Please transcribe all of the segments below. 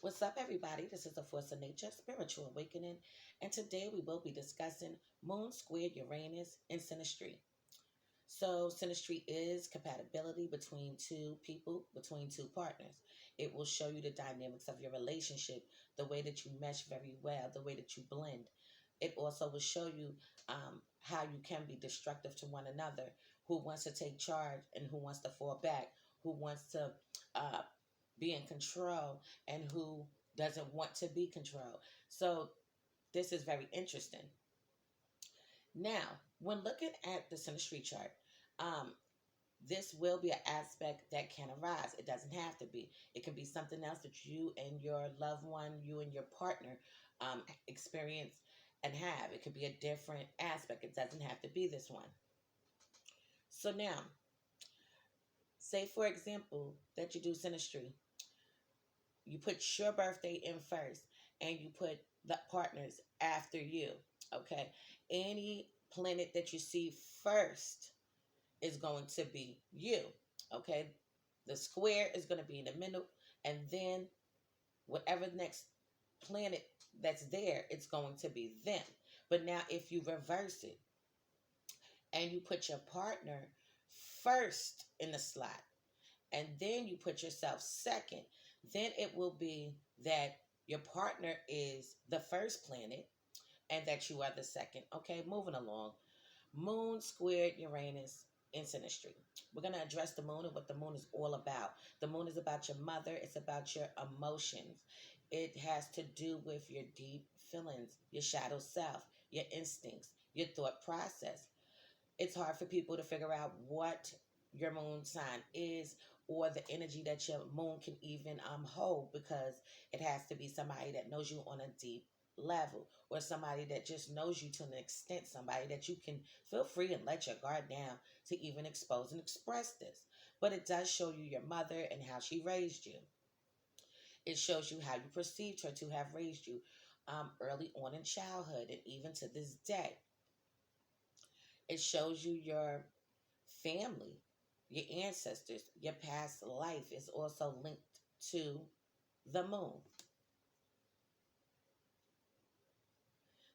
What's up, everybody? This is the Force of Nature Spiritual Awakening, and today we will be discussing Moon squared Uranus in Synastry. So, Synastry is compatibility between two people, between two partners. It will show you the dynamics of your relationship, the way that you mesh very well, the way that you blend. It also will show you how you can be destructive to one another, who wants to take charge and who wants to fall back, who wants to uh, be in control and who doesn't want to be controlled. So this is very interesting. Now, when looking at the synastry chart, um, this will be an aspect that can arise. It doesn't have to be. It can be something else that you and your loved one, you and your partner experience and have. It could be a different aspect. It doesn't have to be this one. So now, say for example that you do synastry, you put your birthday in first and you put the partners after you. Okay. Any planet that you see first is going to be you. Okay. The square is going to be in the middle, and then whatever next planet that's there, it's going to be them. But now, if you reverse it and you put your partner first in the slot, and then you put yourself second, then it will be that your partner is the first planet and that you are the second. Okay, moving along. Moon squared Uranus in synastry. We're going to address the moon and what the moon is all about. The moon is about your mother, it's about your emotions. It has to do with your deep feelings, your shadow self, your instincts, your thought process. It's hard for people to figure out what your moon sign is or the energy that your moon can even hold, because it has to be somebody that knows you on a deep level, or somebody that just knows you to an extent, somebody that you can feel free and let your guard down to even expose and express this. But it does show you your mother and how she raised you. It shows you how you perceived her to have raised you early on in childhood and even to this day. It shows you your family, your ancestors, your past life is also linked to the moon.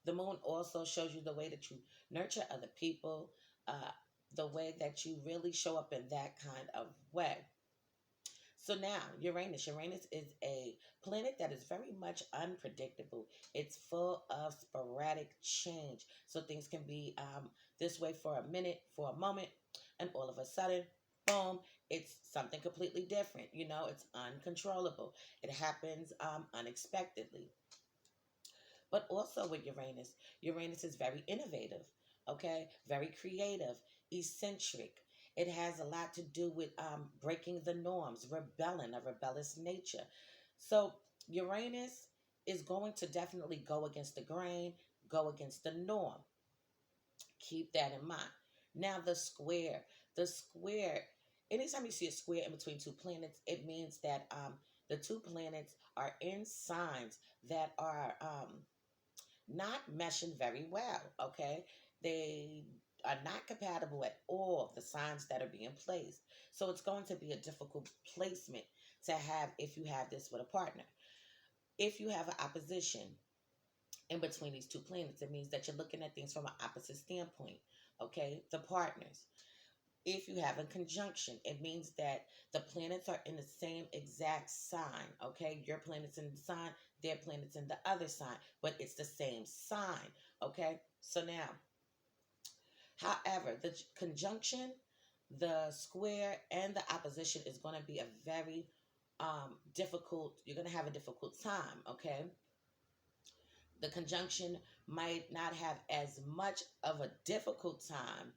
The moon also shows you the way that you nurture other people, uh, the way that you really show up in that kind of way. So now, Uranus is a planet that is very much unpredictable. It's full of sporadic change. So things can be this way for a minute, for a moment, and all of a sudden, boom, it's something completely different. It's uncontrollable. It happens unexpectedly. But also with Uranus is very innovative, okay? Very creative, eccentric. It has a lot to do with breaking the norms, rebelling, a rebellious nature. So Uranus is going to definitely go against the grain, go against the norm. Keep that in mind. Now the square, anytime you see a square in between two planets, it means that the two planets are in signs that are not meshing very well, okay? They are not compatible at all, the signs that are being placed. So it's going to be a difficult placement to have if you have this with a partner. If you have an opposition in between these two planets, it means that you're looking at things from an opposite standpoint, okay? The partners. If you have a conjunction, it means that the planets are in the same exact sign, okay? Your planet's in the sign, their planet's in the other sign, but it's the same sign, okay? So now, however, the conjunction, the square, and the opposition is going to be a very difficult, you're going to have a difficult time, okay? The conjunction might not have as much of a difficult time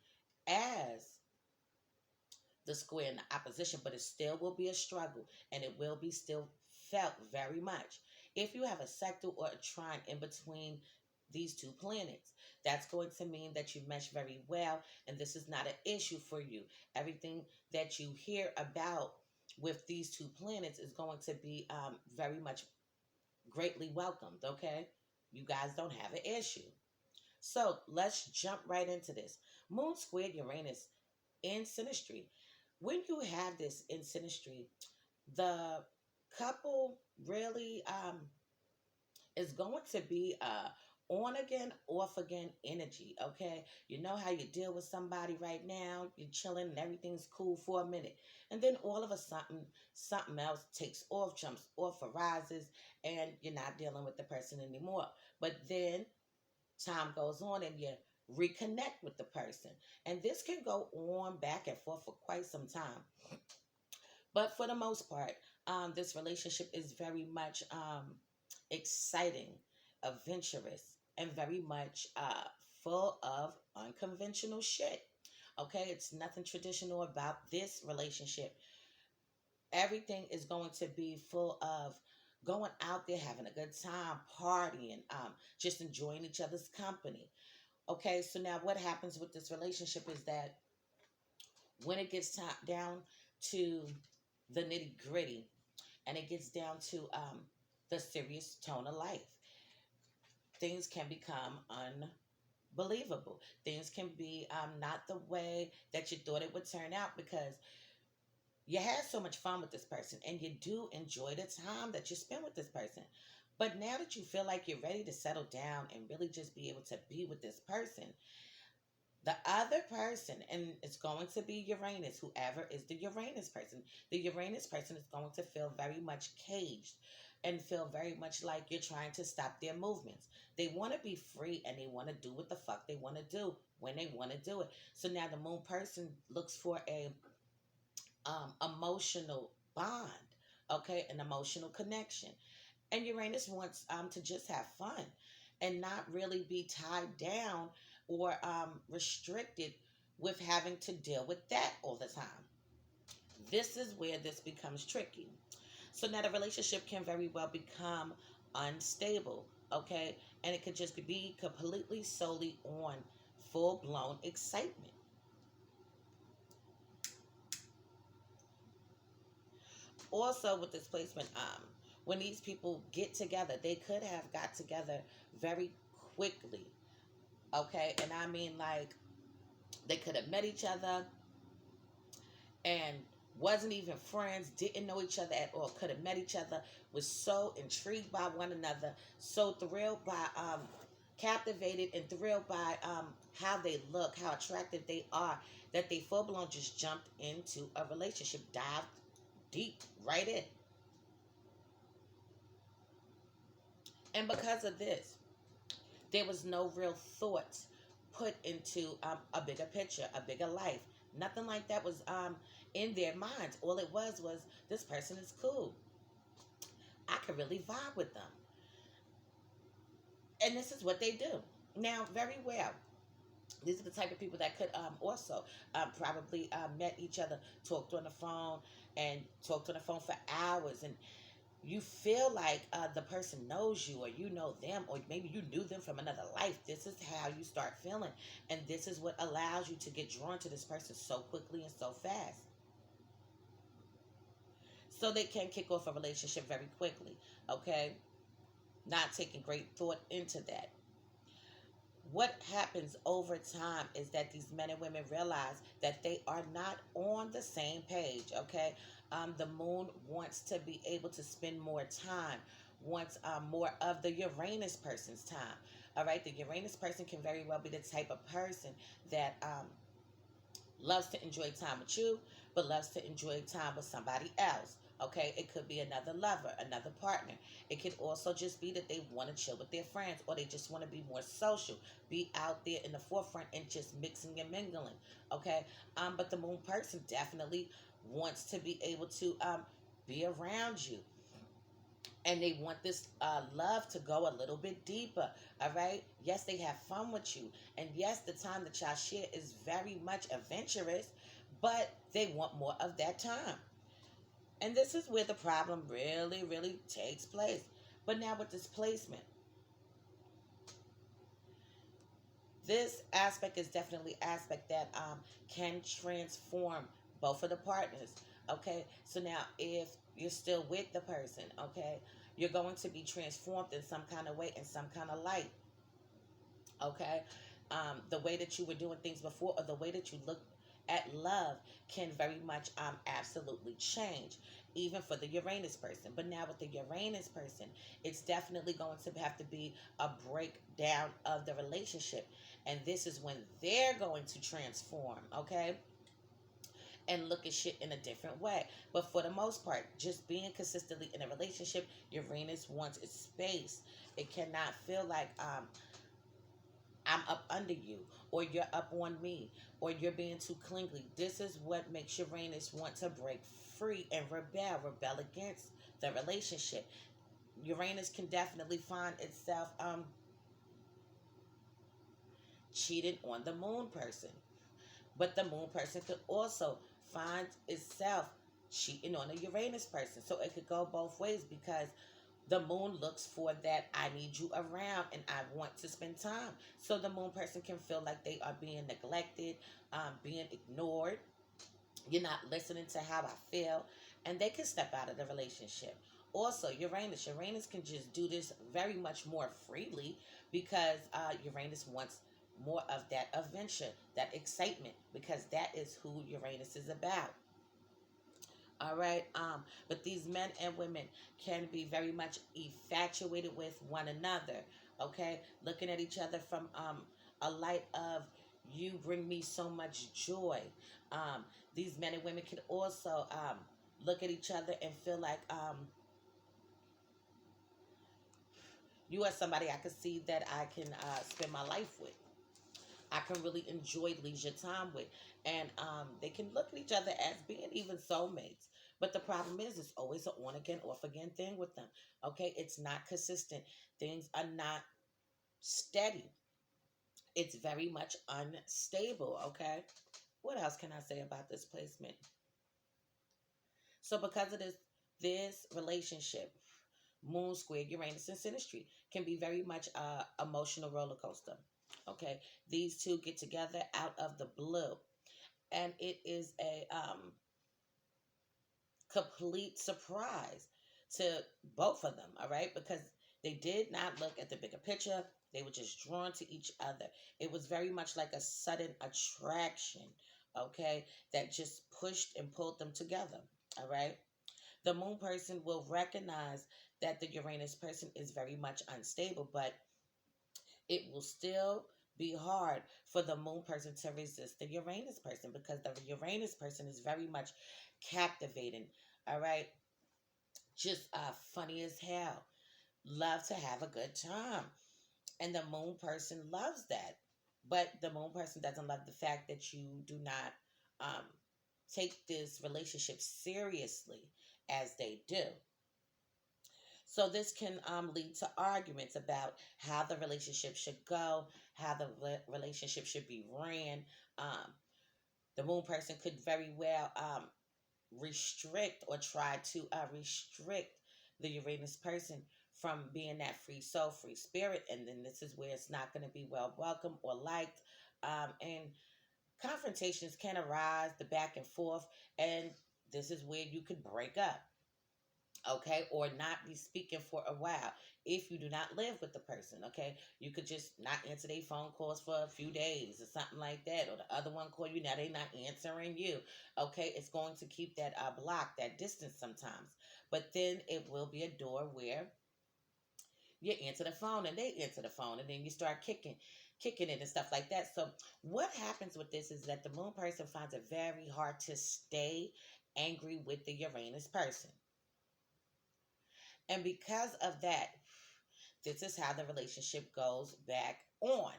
as the square and the opposition, but it still will be a struggle and it will be still felt very much. If you have a sector or a trine in between these two planets, that's going to mean that you mesh very well and this is not an issue for you. Everything that you hear about with these two planets is going to be very much greatly welcomed, okay? You guys don't have an issue. So let's jump right into this. Moon squared Uranus in synastry. When you have this in synastry, the couple really is going to be on again, off again energy. Okay, you know how you deal with somebody right now, you're chilling and everything's cool for a minute, and then all of a sudden something else takes off, jumps off, arises, and you're not dealing with the person anymore. But then time goes on and you reconnect with the person, and this can go on back and forth for quite some time. But for the most part, this relationship is very much exciting, adventurous, and very much full of unconventional shit. Okay, it's nothing traditional about this relationship. Everything is going to be full of going out there, having a good time, partying, just enjoying each other's company. Okay, so now what happens with this relationship is that when it gets down to the nitty gritty, and it gets down to the serious tone of life, things can become unbelievable. Things can be not the way that you thought it would turn out, because you had so much fun with this person and you do enjoy the time that you spend with this person. But now that you feel like you're ready to settle down and really just be able to be with this person, the other person, and it's going to be Uranus, whoever is the Uranus person. The Uranus person is going to feel very much caged and feel very much like you're trying to stop their movements. They want to be free and they want to do what the fuck they want to do when they want to do it. So now the moon person looks for a emotional bond, okay, an emotional connection. And Uranus wants to just have fun and not really be tied down or restricted with having to deal with that all the time. This is where this becomes tricky. So now the relationship can very well become unstable, okay? And it could just be completely solely on full blown excitement. Also, with this placement, when these people get together, they could have got together very quickly, okay? And I mean, like, they could have met each other and wasn't even friends, didn't know each other at all, could have met each other, was so intrigued by one another, so thrilled by, captivated and thrilled by how they look, how attractive they are, that they full blown just jumped into a relationship, dived deep right in. And because of this, there was no real thought put into a bigger picture, a bigger life. Nothing like that was in their minds. All it was this person is cool. I could really vibe with them. And this is what they do. Now, very well. These are the type of people that could also probably met each other, talked on the phone, and talked on the phone for hours. And you feel like the person knows you, or you know them, or maybe you knew them from another life. This is how you start feeling. And this is what allows you to get drawn to this person so quickly and so fast. So they can kick off a relationship very quickly, okay? Not taking great thought into that. What happens over time is that these men and women realize that they are not on the same page, okay? The moon wants to be able to spend more time, wants more of the Uranus person's time, all right? The Uranus person can very well be the type of person that loves to enjoy time with you, but loves to enjoy time with somebody else. Okay, it could be another lover, another partner. It could also just be that they want to chill with their friends, or they just want to be more social, be out there in the forefront and just mixing and mingling. Okay, but the moon person definitely wants to be able to be around you, and they want this love to go a little bit deeper. All right, yes, they have fun with you, and yes, the time that y'all share is very much adventurous, but they want more of that time. And this is where the problem really, really takes place. But now with this placement, this aspect is definitely aspect that can transform both of the partners. Okay, so now if you're still with the person, okay, you're going to be transformed in some kind of way, in some kind of light. Okay, the way that you were doing things before, or the way that you look at love can very much absolutely change, even for the Uranus person. But now with the Uranus person, it's definitely going to have to be a breakdown of the relationship. And this is when they're going to transform, okay? And look at shit in a different way. But for the most part, just being consistently in a relationship, Uranus wants its space. It cannot feel like I'm up under you, or you're up on me, or you're being too clingy. This is what makes Uranus want to break free and rebel against the relationship. Uranus can definitely find itself cheated on the moon person. But the moon person could also find itself cheating on a Uranus person. So it could go both ways because the moon looks for that I need you around and I want to spend time. So the moon person can feel like they are being neglected, being ignored. You're not listening to how I feel, and they can step out of the relationship. Also, Uranus can just do this very much more freely because Uranus wants more of that adventure, that excitement, because that is who Uranus is about. All right. But these men and women can be very much infatuated with one another. Okay, looking at each other from a light of you bring me so much joy. Um, these men and women can also look at each other and feel like you are somebody I can see that I can spend my life with. I can really enjoy leisure time with. And they can look at each other as being even soulmates. But the problem is, it's always an on again, off again thing with them. Okay, it's not consistent. Things are not steady. It's very much unstable. Okay, what else can I say about this placement? So, because of this relationship, Moon square Uranus and Synastry can be very much a emotional roller coaster. Okay, these two get together out of the blue, and it is a complete surprise to both of them. All right, because they did not look at the bigger picture; they were just drawn to each other. It was very much like a sudden attraction. Okay, that just pushed and pulled them together. All right. The moon person will recognize that the Uranus person is very much unstable, but it will still be hard for the moon person to resist the Uranus person because the Uranus person is very much captivating. All right, just funny as hell. Love to have a good time, and the moon person loves that. But the moon person doesn't love the fact that you do not um, take this relationship seriously as they do. So this can lead to arguments about how the relationship should go, how the relationship should be ran. Um, the moon person could very well restrict or try to restrict the Uranus person from being that free soul, free spirit, and then this is where it's not going to be well welcome or liked. And confrontations can arise, the back and forth, and this is where you could break up, okay, or not be speaking for a while if you do not live with the person. Okay, you could just not answer their phone calls for a few days or something like that, or the other one call you, now they not answering you. Okay, it's going to keep that block, that distance sometimes, but then it will be a door where you answer the phone and they answer the phone, and then you start kicking it and stuff like that. So what happens with this is that the moon person finds it very hard to stay angry with the Uranus person. And because of that, this is how the relationship goes back on.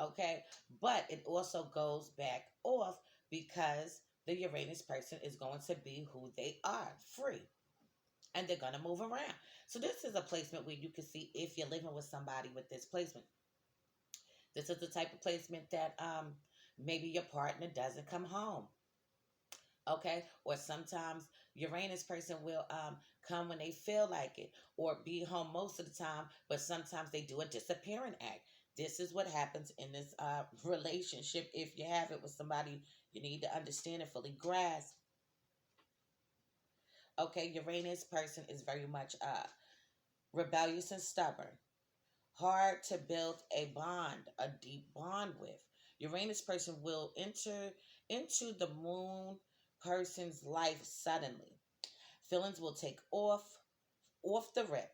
Okay. But it also goes back off because the Uranus person is going to be who they are, free. And they're going to move around. So this is a placement where you can see if you're living with somebody with this placement. This is the type of placement that maybe your partner doesn't come home. Okay, or sometimes Uranus person will come when they feel like it, or be home most of the time, but sometimes they do a disappearing act. This is what happens in this relationship. If you have it with somebody, you need to understand and fully grasp. Okay, Uranus person is very much rebellious and stubborn, hard to build a bond, a deep bond with. Uranus person will enter into the moon person's life suddenly. Feelings will take off the rip,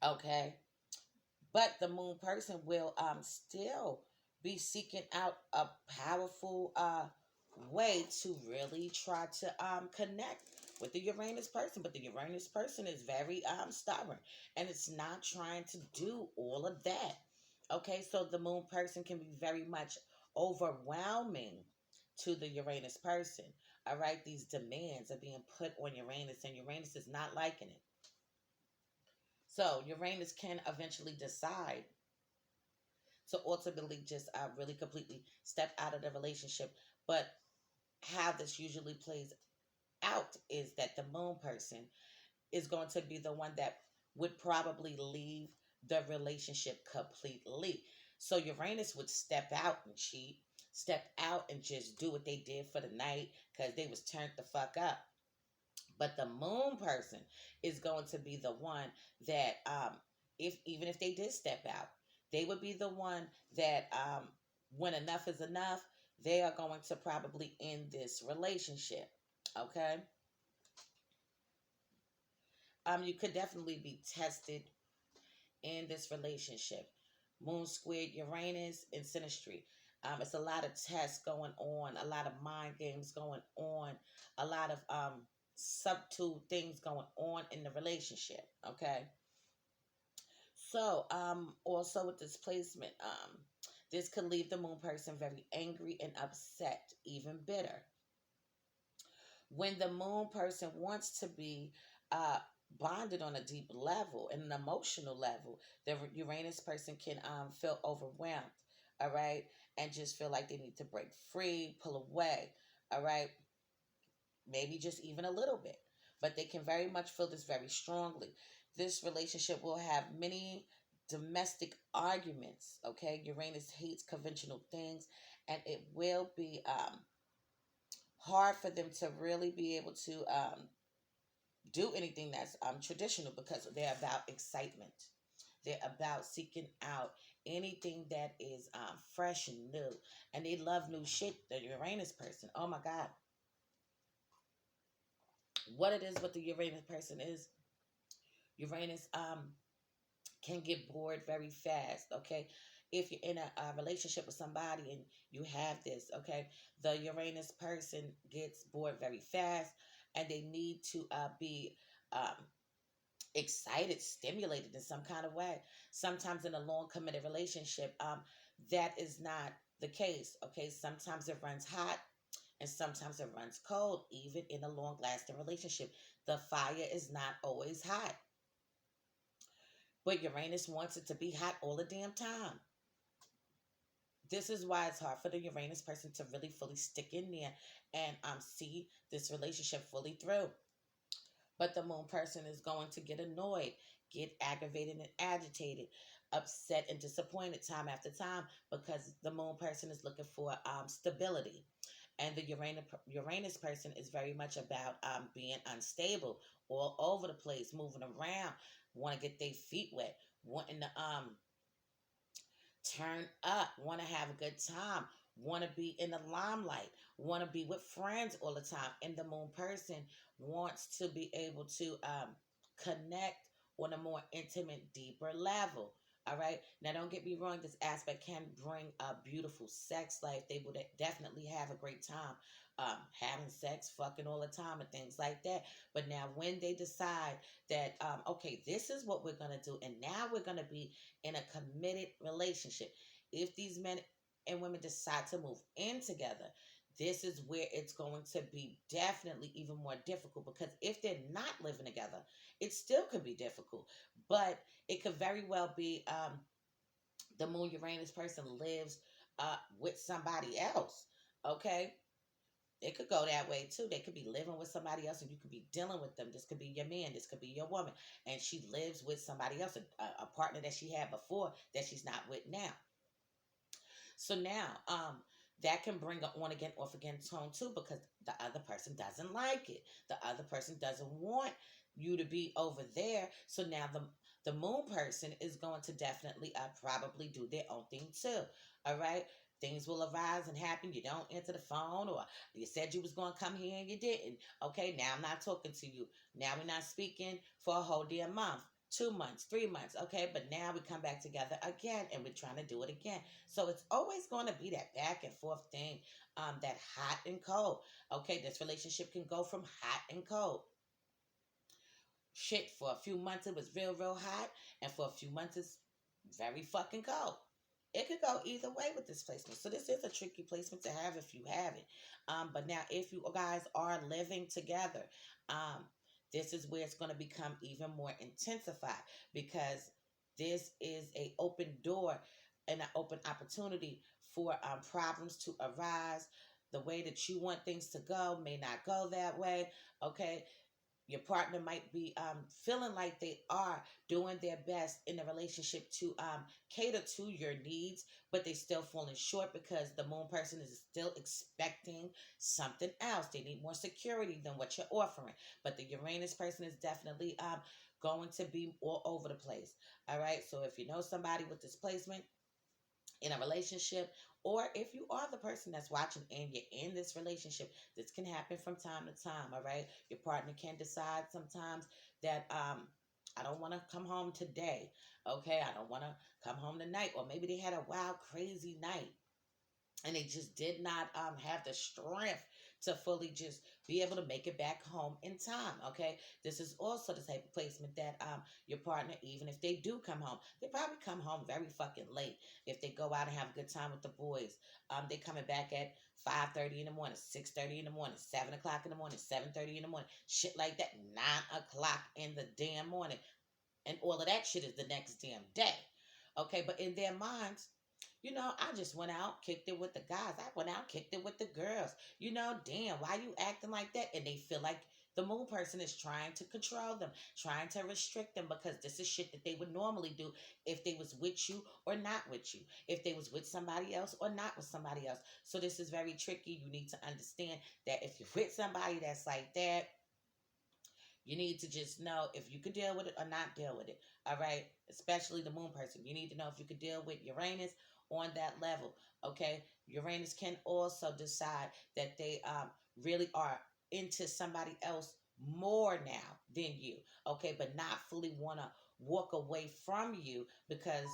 okay? But the moon person will still be seeking out a powerful way to really try to connect with the Uranus person. But the Uranus person is very stubborn, and it's not trying to do all of that. Okay, so the moon person can be very much overwhelming to the Uranus person. All right, these demands are being put on Uranus, and Uranus is not liking it. So Uranus can eventually decide to ultimately just really completely step out of the relationship. But how this usually plays out is that the moon person is going to be the one that would probably leave the relationship completely. So Uranus would step out and cheat, step out and just do what they did for the night because they was turned the fuck up. But the moon person is going to be the one that, if even if they did step out, they would be the one that, when enough is enough, they are going to probably end this relationship. Okay. You could definitely be tested in this relationship. Moon squared Uranus in Synastry. It's a lot of tests going on, a lot of mind games going on, a lot of subtle things going on in the relationship. Okay. So, also with this placement, this could leave the moon person very angry and upset, even bitter. When the moon person wants to be uh, bonded on a deep level, and an emotional level, the Uranus person can feel overwhelmed, all right, and just feel like they need to break free, pull away, all right, maybe just even a little bit. But they can very much feel this very strongly. This relationship will have many domestic arguments, okay? Uranus hates conventional things, and it will be hard for them to really be able to do anything that's traditional because they're about excitement. They're about seeking out anything that is fresh and new. And they love new shit, the Uranus person. Oh my God. What it is with the Uranus person is Uranus can get bored very fast, okay? If you're in a relationship with somebody and you have this, okay, the Uranus person gets bored very fast and they need to be um, excited, stimulated in some kind of way. Sometimes in a long committed relationship, that is not the case, okay? Sometimes it runs hot and sometimes it runs cold, even in a long lasting relationship. The fire is not always hot. But Uranus wants it to be hot all the damn time. This is why it's hard for the Uranus person to really fully stick in there and see this relationship fully through. But the moon person is going to get annoyed, get aggravated and agitated, upset and disappointed time after time because the moon person is looking for stability. And the Uranus person is very much about being unstable, all over the place, moving around, want to get their feet wet, wanting to turn up, want to have a good time, want to be in the limelight, want to be with friends all the time. And the moon person wants to be able to connect on a more intimate, deeper level. All right. Now, don't get me wrong. This aspect can bring a beautiful sex life. They would definitely have a great time having sex, fucking all the time, and things like that. But now, when they decide that, okay, this is what we're going to do, and now we're going to be in a committed relationship. If these men and women decide to move in together, this is where it's going to be definitely even more difficult because if they're not living together, it still could be difficult. But it could very well be the moon Uranus person lives with somebody else. Okay. It could go that way too. They could be living with somebody else and you could be dealing with them. This could be your man. This could be your woman. And she lives with somebody else, a partner that she had before that she's not with now. So now, that can bring an on again, off again tone too, because the other person doesn't like it. The other person doesn't want you to be over there. So now the moon person is going to definitely probably do their own thing too. All right. things will arise and happen. You don't answer the phone, or you said you was going to come here and you didn't. Okay, now I'm not talking to you. Now we're not speaking for a whole damn month. 2 months, 3 months, okay, but now we come back together again and we're trying to do it again. So it's always going to be that back and forth thing, that hot and cold. Okay, this relationship can go from hot and cold. Shit, for a few months it was real, real hot, and for a few months it's very fucking cold. It could go either way with this placement. So this is a tricky placement to have if you have it. But now if you guys are living together, this is where it's going to become even more intensified, because this is a open door and an open opportunity for problems to arise. The way that you want things to go may not go that way. Okay, your partner might be feeling like they are doing their best in the relationship to cater to your needs, but they still falling short because the moon person is still expecting something else. They need more security than what you're offering. But the Uranus person is definitely going to be all over the place. All right. So if you know somebody with this placement in a relationship, or if you are the person that's watching and you're in this relationship, this can happen from time to time. All right, your partner can decide sometimes that I don't want to come home today. Okay, I don't want to come home tonight, or maybe they had a wild crazy night and they just did not have the strength to fully just be able to make it back home in time. Okay, this is also the type of placement that your partner, even if they do come home, they probably come home very fucking late. If they go out and have a good time with the boys, they coming back at 5:30 in the morning, 6:30 in the morning, 7 o'clock in the morning, 7:30 in the morning, shit like that, 9 o'clock in the damn morning, and all of that shit is the next damn day. Okay, but in their minds, I just went out, kicked it with the guys. I went out, kicked it with the girls. Damn, why you acting like that? And they feel like the moon person is trying to control them, trying to restrict them, because this is shit that they would normally do if they was with you or not with you, if they was with somebody else or not with somebody else. So this is very tricky. You need to understand that if you're with somebody that's like that, you need to just know if you could deal with it or not deal with it. All right. Especially the moon person. You need to know if you could deal with Uranus on that level. Okay. Uranus can also decide that they really are into somebody else more now than you. Okay. But not fully want to walk away from you because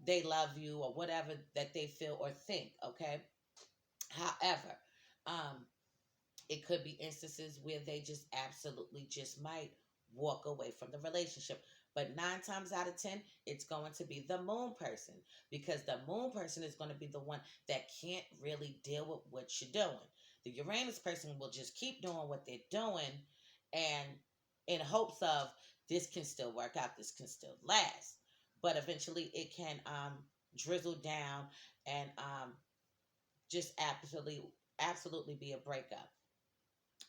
they love you or whatever that they feel or think. Okay. However, um, it could be instances where they just absolutely just might walk away from the relationship. But 9 times out of 10, it's going to be the moon person, because the moon person is going to be the one that can't really deal with what you're doing. The Uranus person will just keep doing what they're doing, and in hopes of this can still work out, this can still last. But eventually it can drizzle down and just absolutely be a breakup,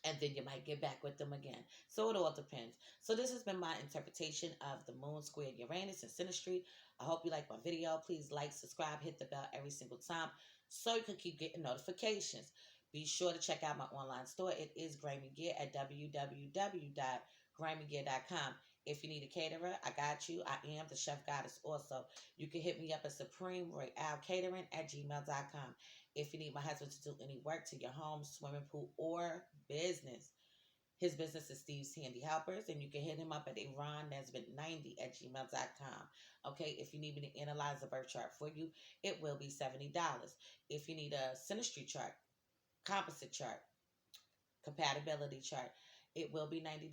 and then you might get back with them again. So it all depends. So this has been my interpretation of the moon square Uranus and Synastry. I hope you like my video. Please like, subscribe, hit the bell every single time so you can keep getting notifications. Be sure to check out my online store. It is Grammy Gear at www.grammygear.com. If you need a caterer, I got you. I am the chef goddess also. You can hit me up at supremeroyalcatering at gmail.com. If you need my husband to do any work to your home, swimming pool, or business, his business is Steve's Handy Helpers, and you can hit him up at ironnesbitt90 at gmail.com. Okay, if you need me to analyze a birth chart for you, it will be $70. If you need a synastry chart, composite chart, compatibility chart, it will be $90.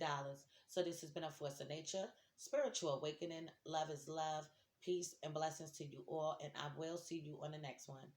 So this has been a Force of Nature, Spiritual Awakening. Love is love. Peace and blessings to you all, and I will see you on the next one.